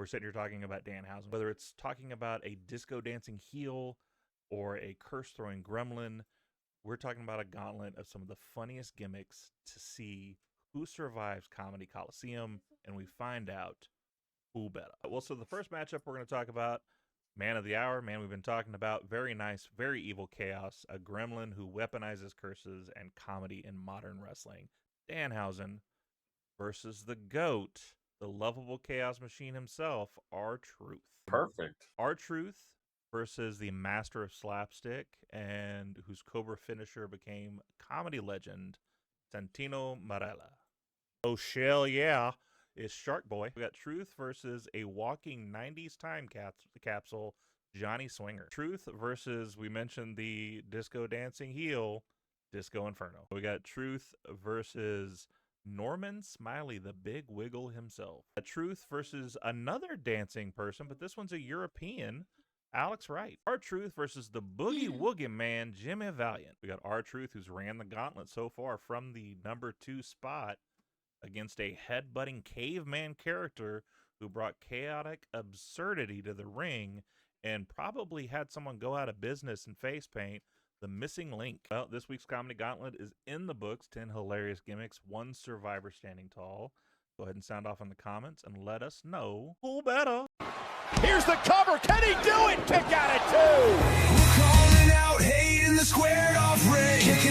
sitting here talking about Danhausen, whether it's talking about a disco dancing heel or a curse throwing gremlin, we're talking about a gauntlet of some of the funniest gimmicks to see who survives Comedy Coliseum, and we find out who better. Well, so the first matchup we're going to talk about, man of the hour, man we've been talking about, very nice, very evil chaos, a gremlin who weaponizes curses and comedy in modern wrestling. Danhausen versus the GOAT, the lovable chaos machine himself, R-Truth. Perfect. R-Truth versus the master of slapstick and whose Cobra finisher became comedy legend, Santino Marella. Oh, shell yeah, is Shark Boy. We got Truth versus a walking 90s time capsule, Johnny Swinger. Truth versus, we mentioned the disco dancing heel, Disco Inferno. We got Truth versus Norman Smiley, the big wiggle himself. A Truth versus another dancing person, but this one's a European, Alex Wright. R-Truth versus the boogie woogie man, Jimmy Valiant. We got R-Truth, who's ran the gauntlet so far from the number 2 spot against a headbutting caveman character who brought chaotic absurdity to the ring and probably had someone go out of business in face paint. The missing link. Well, this week's Comedy Gauntlet is in the books. 10 hilarious gimmicks, 1 survivor standing tall. Go ahead and sound off in the comments and let us know who better. Here's the cover. Can he do it? Kick out at 2. We're calling out hate in the squared off ring.